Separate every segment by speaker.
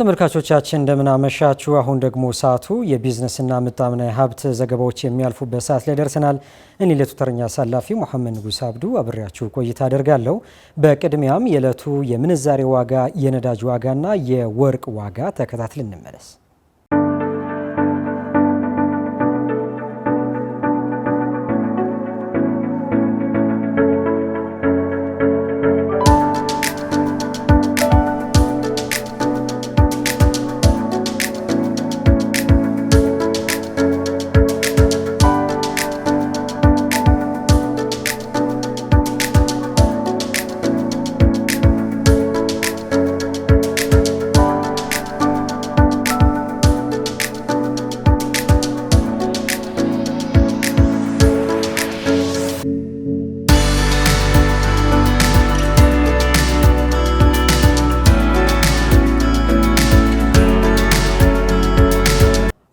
Speaker 1: ተመልካቾቻችን እንደምን አመሻችሁ። አሁን ደግሞ ሰዓቱ የቢዝነስና ምጣኔ ሀብት ዘገባዎች የሚያልፉበት ሰዓት ላይ ደርሰናል። እኔ ለቱ ተረኛ አሳላፊ መሐመድ ንጉስ አብዱ አብሬያችሁ ቆይታ አደርጋለሁ። በቅድሚያም የዕለቱ የምንዛሬ ዋጋ፣ የነዳጅ ዋጋና የወርቅ ዋጋ ተከታትለን እንመለስ።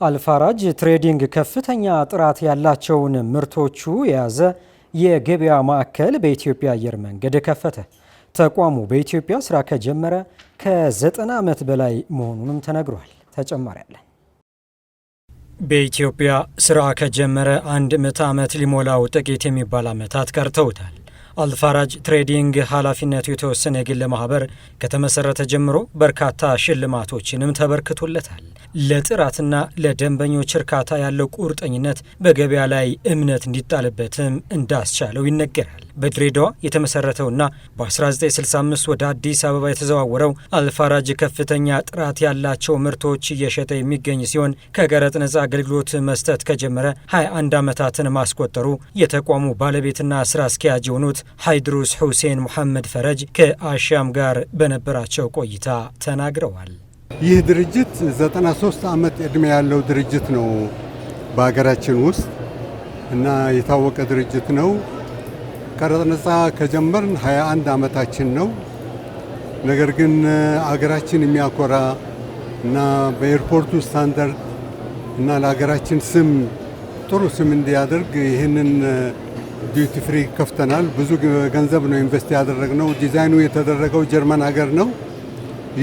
Speaker 1: አልፋራጅ ትሬዲንግ ከፍተኛ ጥራት ያላቸውን ምርቶቹ የያዘ የገበያ ማዕከል በኢትዮጵያ አየር መንገድ ከፈተ። ተቋሙ በኢትዮጵያ ስራ ከጀመረ ከ90 ዓመት በላይ መሆኑንም ተነግሯል። ተጨማሪ አለ። በኢትዮጵያ ስራ ከጀመረ 100 ዓመት ሊሞላው ጥቂት የሚባል ዓመታት ቀርተውታል። አልፋራጅ ትሬዲንግ ኃላፊነቱ የተወሰነ የግል ማህበር ከተመሰረተ ጀምሮ በርካታ ሽልማቶችንም ተበርክቶለታል። ለጥራትና ለደንበኞች እርካታ ያለው ቁርጠኝነት በገበያ ላይ እምነት እንዲጣልበትም እንዳስቻለው ይነገራል። በድሬዳዋ የተመሰረተውና በ1965 ወደ አዲስ አበባ የተዘዋወረው አልፋራጅ ከፍተኛ ጥራት ያላቸው ምርቶች እየሸጠ የሚገኝ ሲሆን ከቀረጥ ነጻ አገልግሎት መስጠት ከጀመረ 21 ዓመታትን ማስቆጠሩ የተቋሙ ባለቤትና ስራ አስኪያጅ የሆኑት ሃይድሩስ ሁሴን ሙሐመድ ፈረጅ ከአሻም ጋር በነበራቸው ቆይታ ተናግረዋል።
Speaker 2: ይህ ድርጅት 93 ዓመት ዕድሜ ያለው ድርጅት ነው በሀገራችን ውስጥ እና የታወቀ ድርጅት ነው። ቀረጥ ነጻ ከጀመርን 21 ዓመታችን ነው። ነገር ግን አገራችን የሚያኮራ እና በኤርፖርቱ ስታንዳርድ እና ለሀገራችን ስም ጥሩ ስም እንዲያደርግ ይህንን ዲዩቲ ፍሪ ከፍተናል። ብዙ ገንዘብ ነው ኢንቨስት ያደረግነው። ዲዛይኑ የተደረገው ጀርመን ሀገር ነው።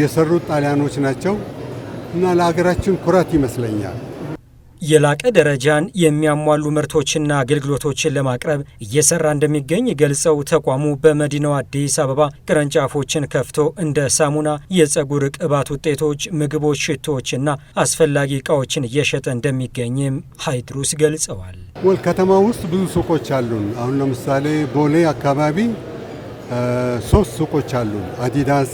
Speaker 2: የሰሩት ጣሊያኖች ናቸው እና ለሀገራችን ኩራት ይመስለኛል።
Speaker 1: የላቀ ደረጃን የሚያሟሉ ምርቶችና አገልግሎቶችን ለማቅረብ እየሰራ እንደሚገኝ ገልጸው ተቋሙ በመዲናው አዲስ አበባ ቅርንጫፎችን ከፍቶ እንደ ሳሙና፣ የፀጉር ቅባት ውጤቶች፣ ምግቦች፣ ሽቶዎችና አስፈላጊ እቃዎችን እየሸጠ እንደሚገኝም ሃይድሩስ ገልጸዋል።
Speaker 2: ከተማ ውስጥ ብዙ ሱቆች አሉን። አሁን ለምሳሌ ቦሌ አካባቢ 3 ሱቆች አሉን። አዲዳስ፣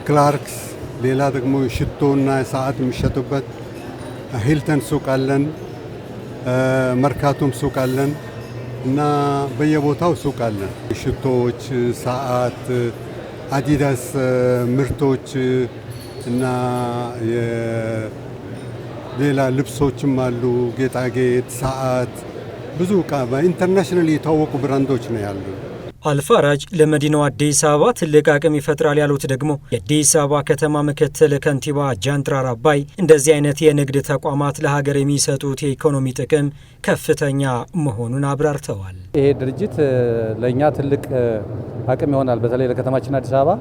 Speaker 2: ክላርክስ፣ ሌላ ደግሞ ሽቶና ሰዓት የሚሸጡበት ሂልተን ሱቅ አለን፣ መርካቶም ሱቅ አለን እና በየቦታው ሱቅ አለን። ሽቶዎች፣ ሰዓት፣ አዲዳስ ምርቶች እና ሌላ ልብሶችም አሉ፣ ጌጣጌጥ፣ ሰዓት፣ ብዙ እቃ በኢንተርናሽናል የታወቁ ብራንዶች ነው ያሉ።
Speaker 1: አልፋራጅ ለመዲናው አዲስ አበባ ትልቅ አቅም ይፈጥራል ያሉት ደግሞ የአዲስ አበባ ከተማ ምክትል ከንቲባ ጃንጥራር አባይ እንደዚህ አይነት የንግድ ተቋማት ለሀገር የሚሰጡት የኢኮኖሚ ጥቅም ከፍተኛ መሆኑን አብራርተዋል።
Speaker 3: ይሄ ድርጅት ለእኛ ትልቅ አቅም ይሆናል። በተለይ ለከተማችን አዲስ አበባ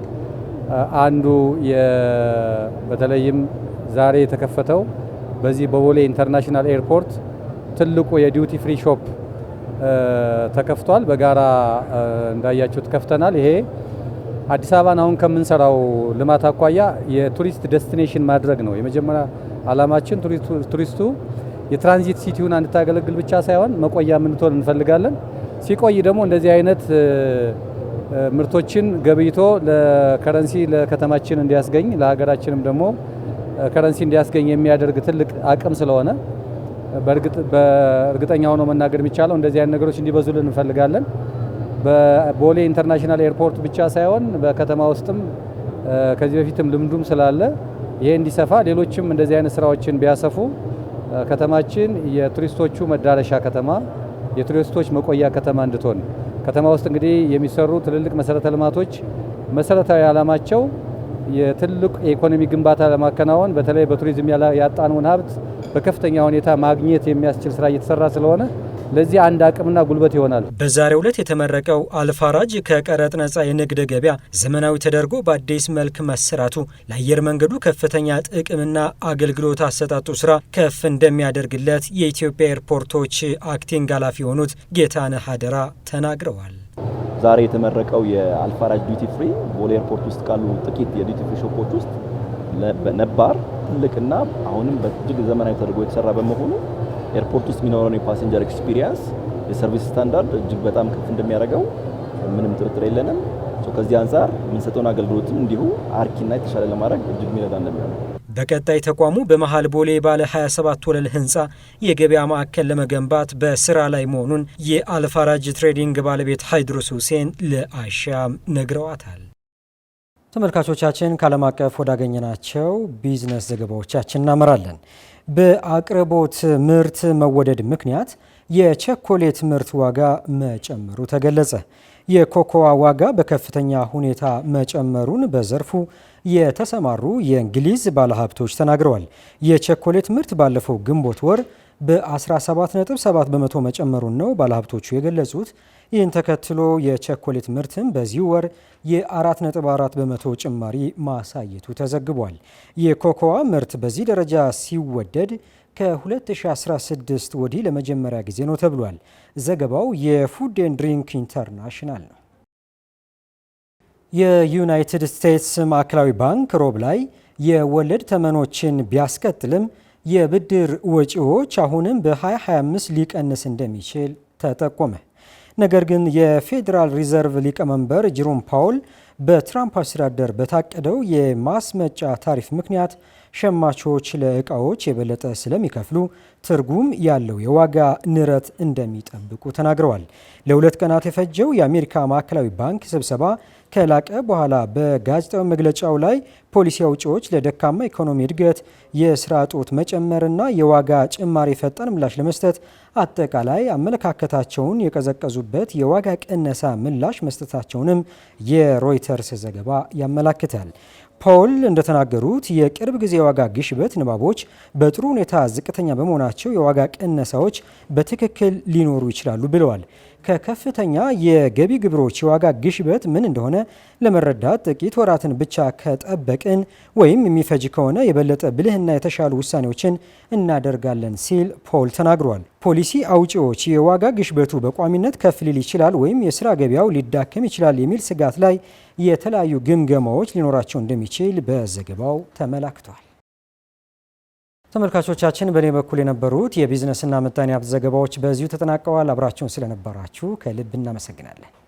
Speaker 3: አንዱ በተለይም ዛሬ የተከፈተው በዚህ በቦሌ ኢንተርናሽናል ኤርፖርት ትልቁ የዲዩቲ ፍሪ ሾፕ ተከፍቷል። በጋራ እንዳያችሁት ከፍተናል። ይሄ አዲስ አበባን አሁን ከምንሰራው ልማት አኳያ የቱሪስት ዴስቲኔሽን ማድረግ ነው የመጀመሪያ ዓላማችን። ቱሪስቱ የትራንዚት ሲቲውን እንድታገለግል ብቻ ሳይሆን መቆያ እንድትሆን እንፈልጋለን። ሲቆይ ደግሞ እንደዚህ አይነት ምርቶችን ገብይቶ ለከረንሲ ለከተማችን እንዲያስገኝ ለሀገራችንም ደግሞ ከረንሲ እንዲያስገኝ የሚያደርግ ትልቅ አቅም ስለሆነ በእርግጠኛ ሆኖ መናገር የሚቻለው እንደዚህ አይነት ነገሮች እንዲበዙልን እንፈልጋለን። በቦሌ ኢንተርናሽናል ኤርፖርት ብቻ ሳይሆን በከተማ ውስጥም ከዚህ በፊትም ልምዱም ስላለ ይሄ እንዲሰፋ ሌሎችም እንደዚህ አይነት ስራዎችን ቢያሰፉ ከተማችን የቱሪስቶቹ መዳረሻ ከተማ፣ የቱሪስቶች መቆያ ከተማ እንድትሆን ከተማ ውስጥ እንግዲህ የሚሰሩ ትልልቅ መሰረተ ልማቶች መሰረታዊ ዓላማቸው የትልቅ የኢኮኖሚ ግንባታ ለማከናወን በተለይ በቱሪዝም ያጣነውን ሀብት በከፍተኛ ሁኔታ ማግኘት የሚያስችል ስራ እየተሰራ ስለሆነ ለዚህ አንድ አቅምና ጉልበት ይሆናል።
Speaker 1: በዛሬው ዕለት የተመረቀው አልፋራጅ ከቀረጥ ነጻ የንግድ ገበያ ዘመናዊ ተደርጎ በአዲስ መልክ መሰራቱ ለአየር መንገዱ ከፍተኛ ጥቅምና አገልግሎት አሰጣጡ ስራ ከፍ እንደሚያደርግለት የኢትዮጵያ ኤርፖርቶች አክቲንግ ኃላፊ የሆኑት ጌታነህ አደራ ተናግረዋል።
Speaker 4: ዛሬ የተመረቀው የአልፋራጅ ዲዩቲ ፍሪ ቦሌ ኤርፖርት ውስጥ ካሉ ጥቂት የዲዩቲ ፍሪ ሾፖች ውስጥ ነባር ትልቅና አሁንም በእጅግ ዘመናዊ ተደርጎ የተሰራ በመሆኑ ኤርፖርት ውስጥ የሚኖረውን የፓሴንጀር ኤክስፒሪየንስ የሰርቪስ ስታንዳርድ እጅግ በጣም ከፍ እንደሚያደርገው ምንም ጥርጥር የለንም። ከዚህ አንፃር የምንሰጠውን አገልግሎትም እንዲሁ አርኪና የተሻለ ለማድረግ እጅግ የሚረዳ እንደሚሆን
Speaker 1: በቀጣይ ተቋሙ በመሃል ቦሌ ባለ 27 ወለል ህንፃ የገበያ ማዕከል ለመገንባት በስራ ላይ መሆኑን የአልፋራጅ ትሬዲንግ ባለቤት ሃይድሮስ ሁሴን ለአሻም ነግረዋታል። ተመልካቾቻችን ከዓለም አቀፍ ወዳገኘናቸው ቢዝነስ ዘገባዎቻችን እናመራለን። በአቅርቦት ምርት መወደድ ምክንያት የቸኮሌት ምርት ዋጋ መጨመሩ ተገለጸ። የኮኮዋ ዋጋ በከፍተኛ ሁኔታ መጨመሩን በዘርፉ የተሰማሩ የእንግሊዝ ባለሀብቶች ተናግረዋል። የቸኮሌት ምርት ባለፈው ግንቦት ወር በ17.7 በመቶ መጨመሩን ነው ባለሀብቶቹ የገለጹት። ይህን ተከትሎ የቸኮሌት ምርትም በዚህ ወር የ4.4 በመቶ ጭማሪ ማሳየቱ ተዘግቧል። የኮኮዋ ምርት በዚህ ደረጃ ሲወደድ ከ2016 ወዲህ ለመጀመሪያ ጊዜ ነው ተብሏል። ዘገባው የፉድ ኤንድ ድሪንክ ኢንተርናሽናል ነው። የዩናይትድ ስቴትስ ማዕከላዊ ባንክ ሮብ ላይ የወለድ ተመኖችን ቢያስቀጥልም የብድር ወጪዎች አሁንም በ2025 ሊቀንስ እንደሚችል ተጠቆመ። ነገር ግን የፌዴራል ሪዘርቭ ሊቀመንበር ጀሮም ፓውል በትራምፕ አስተዳደር በታቀደው የማስመጫ ታሪፍ ምክንያት ሸማቾች ለዕቃዎች የበለጠ ስለሚከፍሉ ትርጉም ያለው የዋጋ ንረት እንደሚጠብቁ ተናግረዋል። ለ2 ቀናት የፈጀው የአሜሪካ ማዕከላዊ ባንክ ስብሰባ ከላቀ በኋላ በጋዜጣዊ መግለጫው ላይ ፖሊሲ አውጪዎች ለደካማ ኢኮኖሚ እድገት፣ የስራ እጦት መጨመርና የዋጋ ጭማሪ ፈጣን ምላሽ ለመስጠት አጠቃላይ አመለካከታቸውን የቀዘቀዙበት የዋጋ ቅነሳ ምላሽ መስጠታቸውንም የሮይተርስ ዘገባ ያመላክታል። ፓውል እንደተናገሩት የቅርብ ጊዜ የዋጋ ግሽበት ንባቦች በጥሩ ሁኔታ ዝቅተኛ በመሆናቸው የዋጋ ቅነሳዎች በትክክል ሊኖሩ ይችላሉ ብለዋል። ከከፍተኛ የገቢ ግብሮች የዋጋ ግሽበት ምን እንደሆነ ለመረዳት ጥቂት ወራትን ብቻ ከጠበቅን ወይም የሚፈጅ ከሆነ የበለጠ ብልህና የተሻሉ ውሳኔዎችን እናደርጋለን ሲል ፓውል ተናግሯል። ፖሊሲ አውጪዎች የዋጋ ግሽበቱ በቋሚነት ከፍ ሊል ይችላል ወይም የስራ ገበያው ሊዳከም ይችላል የሚል ስጋት ላይ የተለያዩ ግምገማዎች ሊኖራቸው እንደሚችል በዘገባው ተመላክቷል። ተመልካቾቻችን በእኔ በኩል የነበሩት የቢዝነስና ምጣኔ ሀብት ዘገባዎች በዚሁ ተጠናቀዋል። አብራችሁን ስለነበራችሁ ከልብ እናመሰግናለን።